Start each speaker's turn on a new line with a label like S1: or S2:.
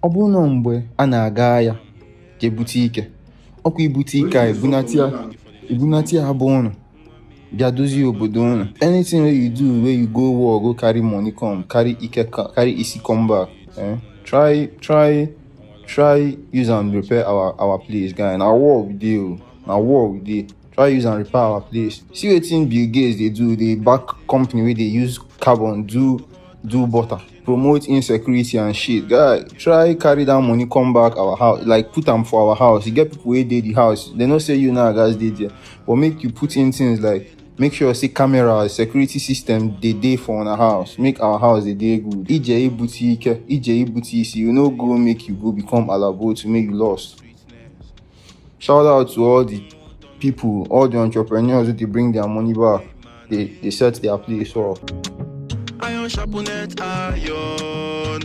S1: ọ bụrụ na mgbe a na-aga ahịa ka ebute ike, ọkwa ibute ike a ebunati ya bụ ụnụ bịa dozie obodo ụnụ. Anything wey you do wey you go war go carry money come, carry isi come back, try use and repair our place, guy. Na war we dey. Try use and repair our place. See wetin Bill Gates dey do, dey back company wey dey use carbon do butter, promote insecurity and shit. Guy, try carry that money come back our house, like put am for our house. You get people wey dey the house, they no say you now guys dey there, but make you put in things like make sure say camera, security system dey for our house, make our house dey good. Ije ibute isi, you no go make you go become alabo to make you lost. Shout out to all the people, all the entrepreneurs who dey bring their money back. They set their place up. Iron sharpened iron,